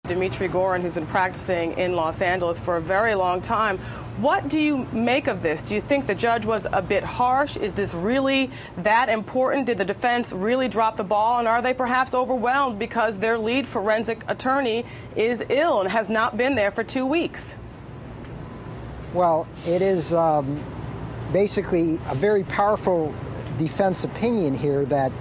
Dmitry Gorin, who's been practicing in Los Angeles for a very long time. What do you make of this? Do you think the judge was a bit harsh? Is this really that important? Did the defense really drop the ball? And are they perhaps overwhelmed because their lead forensic attorney is ill and has not been there for 2 weeks? Well, it is basically a very powerful defense opinion here that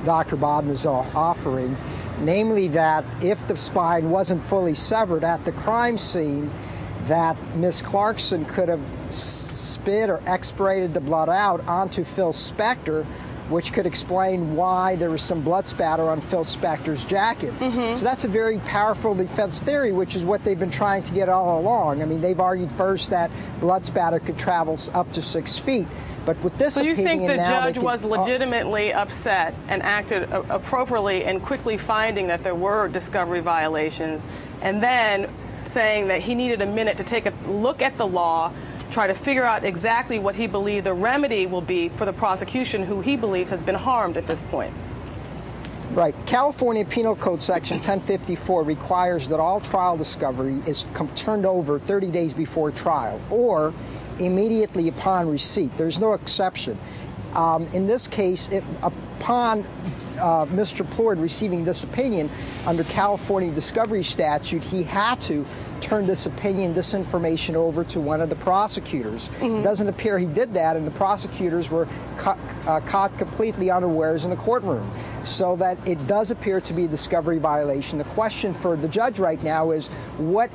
Dr. Bodden is offering, namely that if the spine wasn't fully severed at the crime scene, that Ms. Clarkson could have spit or expirated the blood out onto Phil Spector, which could explain why there was some blood spatter on Phil Spector's jacket. So that's a very powerful defense theory, which is what they've been trying to get all along. I mean, they've argued first that blood spatter could travel up to 6 feet. But with this opinion, so you think the judge was legitimately upset and acted appropriately in quickly finding that there were discovery violations, and then saying that he needed a minute to take a look at the law, try to figure out exactly what he believed the remedy will be for the prosecution, who he believes has been harmed at this point? Right. California Penal Code Section 1054 requires that all trial discovery is turned over 30 days before trial or immediately upon receipt. There's no exception. In this case, upon Mr. Plourd receiving this opinion under California discovery statute, he had to turn this information over to one of the prosecutors. It doesn't appear he did that, and the prosecutors were caught completely unawares in the courtroom. So that it does appear to be a discovery violation. The question for the judge right now is what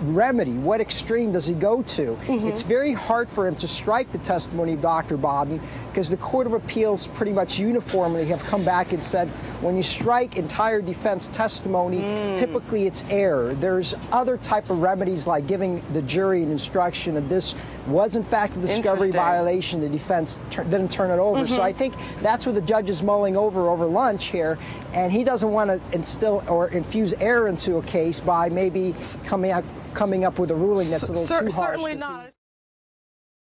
remedy, what extreme does he go to? It's very hard for him to strike the testimony of Dr. Bodden because the Court of Appeals pretty much uniformly have come back and said when you strike entire defense testimony, typically it's error. There's other type of remedies like giving the jury an instruction that this was in fact a discovery violation. The defense didn't turn it over. So I think that's what the judge is mulling over lunch here, and he doesn't want to instill or infuse error into a case by maybe coming up with a ruling that's a little too harsh. Certainly not.